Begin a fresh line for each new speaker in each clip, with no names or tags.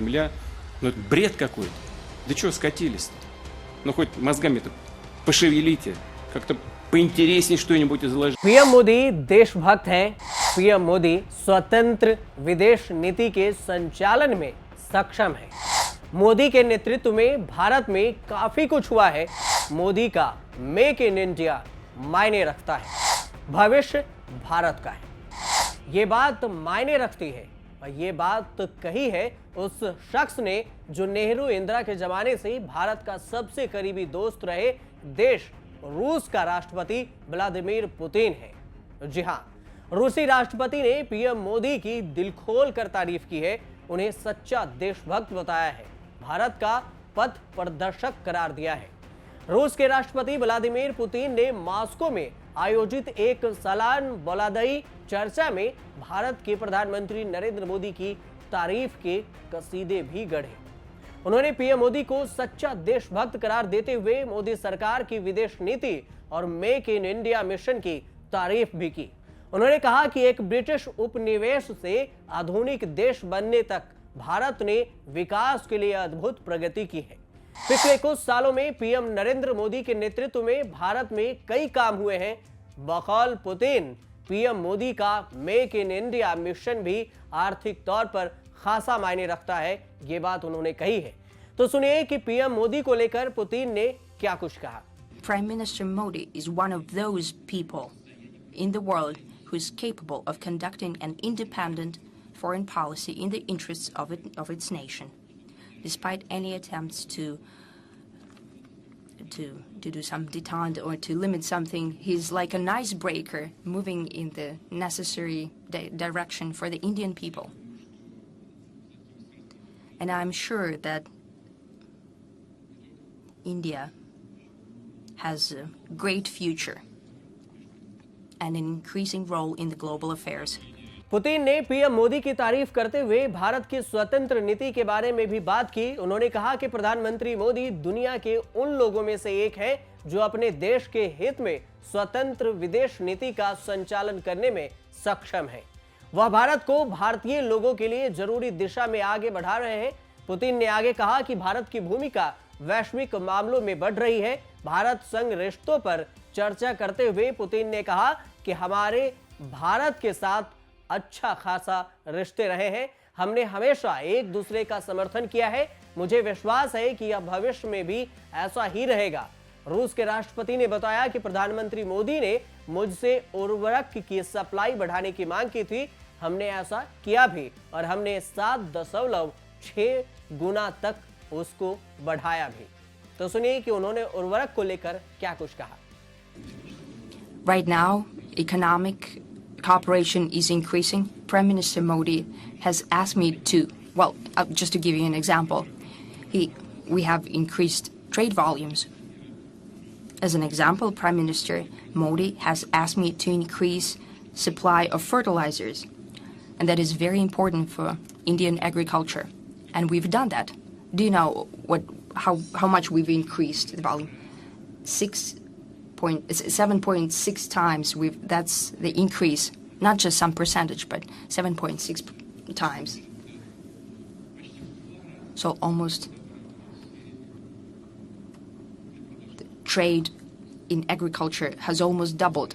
земля. Ну это бред какой-то. Да чего скатились-то? Ну хоть мозгами-то пошевелите, как-то поинтереснее что-нибудь изложить.
PM Modi देशभक्त हैं। PM Modi स्वतंत्र विदेश नीति के संचालन में सक्षम हैं। मोदी के नेतृत्व में भारत में काफी कुछ हुआ है। मोदी का मेक इन इंडिया मायने रखता है। भविष्य भारत का है। ये बात मायने रखती है और ये बात कही है उस शख्स ने जो नेहरू इंदिरा के जमाने से ही भारत का सबसे करीबी दोस्त रहे देश रूस का राष्ट्रपति व्लादिमीर पुतिन है। जी हां, रूसी राष्ट्रपति ने पीएम मोदी की दिल खोल कर तारीफ की है, उन्हें सच्चा देशभक्त बताया है, भारत का पथ प्रदर्शक करार दिया है। रूस के राष्ट्रपति व्लादिमीर पुतिन ने मॉस्को में आयोजित एक सालान बोलादई चर्चा में भारत के प्रधानमंत्री नरेंद्र मोदी की तारीफ के कसीदे भी गढ़े। उन्होंने पीएम मोदी को सच्चा देशभक्त करार देते हुए मोदी सरकार की विदेश नीति और मेक इन इंडिया मिशन की तारीफ भी की। उन्होंने कहा कि एक ब्रिटिश उपनिवेश से आधुनिक देश बनने तक भारत ने विकास के लिए अद्भुत प्रगति की है। पिछले कुछ सालों में पीएम नरेंद्र मोदी के नेतृत्व में भारत में कई काम हुए हैं। बकौल पुतिन, पीएम मोदी का मेक इन इंडिया मिशन भी आर्थिक तौर पर खासा मायने रखता है, ये बात उन्होंने कही है। तो सुनिए कि पीएम मोदी को लेकर पुतिन ने क्या कुछ कहा।
Prime Minister Modi is one of those people in the world who is capable of conducting an independent foreign policy in the interests of its nation, despite any attempts to do some detente or to limit something. He's like an icebreaker moving in the necessary direction for the Indian people. And I'm sure that India has a great future and an increasing role in the global affairs.
Putin ने PM Modi की तारीफ करते हुए भारत की स्वतंत्र नीति के बारे में भी बात की। उन्होंने कहा कि प्रधानमंत्री मोदी दुनिया के उन लोगों में से एक हैं जो अपने देश के हित में स्वतंत्र विदेश नीति का संचालन करने में सक्षम हैं। वह भारत को भारतीय लोगों के लिए जरूरी दिशा में आगे बढ़ा रहे हैं। पुतिन ने आगे कहा कि भारत की भूमिका वैश्विक मामलों में बढ़ रही है। भारत संघ रिश्तों पर चर्चा करते हुए पुतिन ने कहा कि हमारे भारत के साथ अच्छा खासा रिश्ते रहे हैं। हमने हमेशा एक दूसरे का समर्थन किया है। मुझे विश्वास है कि यह भविष्य में भी ऐसा ही रहेगा। रूस के राष्ट्रपति ने बताया कि प्रधानमंत्री मोदी ने मुझसे उर्वरक की सप्लाई बढ़ाने की मांग की थी। हमने ऐसा किया भी और हमने 7.6 गुना तक उसको बढ़ाया भी। तो सुनिए कि उन्होंने उर्वरक को लेकर क्या कुछ कहा।
Right now, economic cooperation is increasing. Prime Minister Modi has asked me to, well, just to give you an example, we have increased trade volumes. As an example, Prime Minister Modi has asked me to increase supply of fertilizers, and that is very important for Indian agriculture. And we've done that. Do you know how much we've increased the volume? 7.6 times. That's the increase, not just some percentage, but 7.6 times. So almost the trade in agriculture has almost doubled.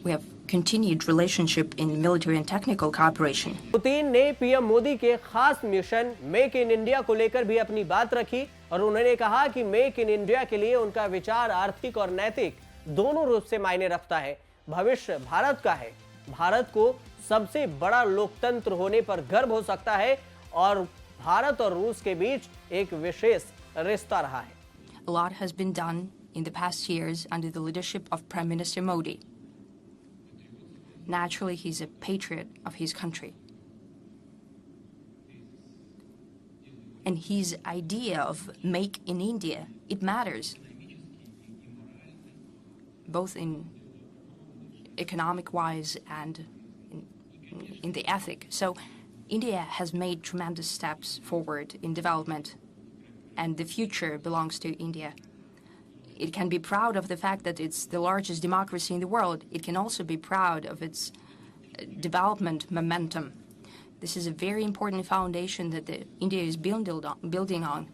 We have continued relationship in military and technical cooperation.
Putin ने PM Modi के खास mission make in India को लेकर भी अपनी बात रखी और उन्होंने कहा कि मेक इन इंडिया के लिए उनका विचार आर्थिक और नैतिक दोनों रूप से मायने रखता है। भविष्य भारत का है। भारत को सबसे बड़ा लोकतंत्र होने पर गर्व हो सकता है और भारत और रूस के बीच एक विशेष रिश्ता रहा है।
A lot has been done in the past years under the leadership of Prime Minister Modi. Naturally, he's a patriot of his country. And his idea of make in India, it matters. Both in economic-wise and in the ethic. So India has made tremendous steps forward in development, and the future belongs to India. It can be proud of the fact that it's the largest democracy in the world. It can also be proud of its development momentum. This is a very important foundation that India is building on.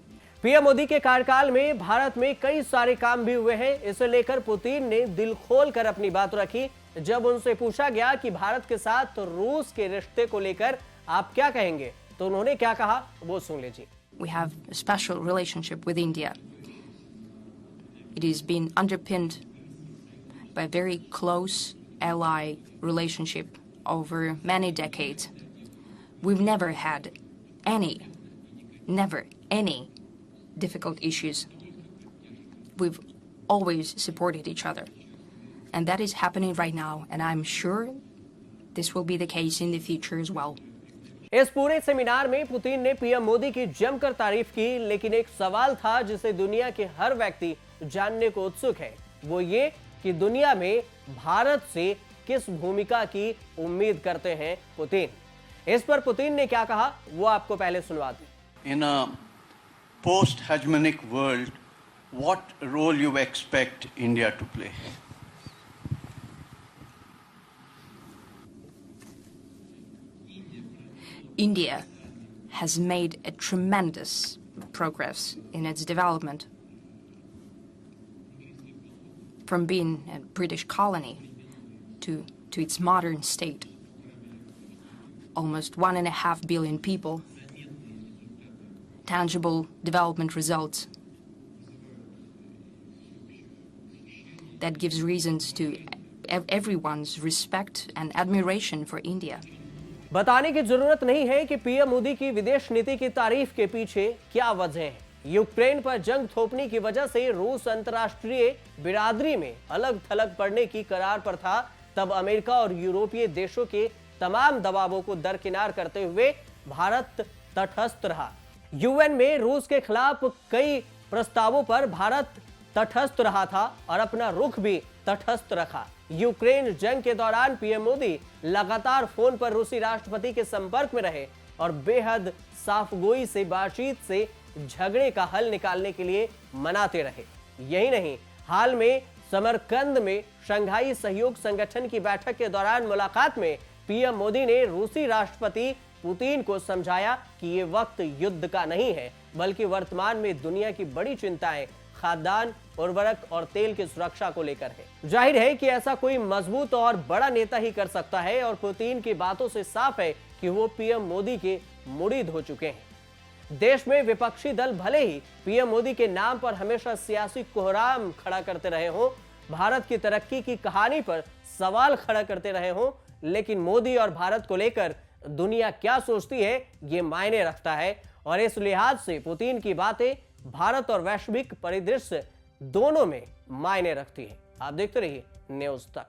PM Modi के कार्यकाल में भारत में कई सारे काम भी हुए हैं। इसे लेकर पुतिन ने दिल खोल कर अपनी बात रखी। जब उनसे पूछा गया कि भारत के साथ रूस के रिश्ते को लेकर आप क्या कहेंगे, तो उन्होंने क्या कहा वो सुन लीजिए।
We have a special relationship with India. It has been underpinned by a very close ally relationship over many decades. We've never had any difficult issues. We've always supported each other. And that is happening right now, and I'm sure this will be the case in the future as well.
इस पूरे seminar में Putin ने PM Modi की जमकर तारीफ की, लेकिन एक सवाल था जिसे दुनिया के हर व्यक्ति जानने को उत्सुक है। वो ये कि दुनिया में भारत से किस भूमिका की उम्मीद करते हैं पुतिन। इस पर पुतिन ने क्या कहा वो आपको पहले सुनवा दी।
In a post-hegemonic world, what role you expect India to play?
India has made a tremendous progress in its development. From being a British colony to its modern state. Almost 1.5 billion people. Tangible development results. That gives reasons to everyone's respect and admiration for India.
बताने की जरूरत नहीं है कि PM Modi की विदेश नीति की तारीफ के पीछे क्या वजह है। यूक्रेन पर जंग थोपने की वजह से रूस अंतर्राष्ट्रीय बिरादरी में अलग थलग पड़ने की करार पर था। तब अमेरिका और यूरोपीय देशों के तमाम दबावों को दरकिनार करते हुए भारत तटस्थ रहा। यूएन में रूस के खिलाफ कई प्रस्तावों पर भारत तटस्थ रहा था और अपना रुख भी तटस्थ रखा। यूक्रेन जंग के दौरान पीएम मोदी लगातार फोन पर रूसी राष्ट्रपति के संपर्क में रहे और बेहद साफगोई से बातचीत से झगड़े का हल निकालने के लिए मनाते रहे। यही नहीं, हाल में समरकंद में शंघाई सहयोग संगठन की बैठक के दौरान मुलाकात में पीएम मोदी ने रूसी राष्ट्रपति पुतिन को समझाया कि ये वक्त युद्ध का नहीं है, बल्कि वर्तमान में दुनिया की बड़ी चिंताएं खाद्यान्न, उर्वरक और तेल की सुरक्षा को लेकर है। जाहिर है कि ऐसा कोई मजबूत और बड़ा नेता ही कर सकता है और पुतिन की बातों से साफ है कि वो पीएम मोदी के मुरीद हो चुके हैं। देश में विपक्षी दल भले ही पीएम मोदी के नाम पर हमेशा सियासी कोहराम खड़ा करते रहे हों, भारत की तरक्की की कहानी पर सवाल खड़ा करते रहे हों, लेकिन मोदी और भारत को लेकर दुनिया क्या सोचती है ये मायने रखता है। और इस लिहाज से पुतिन की बातें भारत और वैश्विक परिदृश्य दोनों में मायने रखती है। आप देखते रहिए न्यूज़ तक।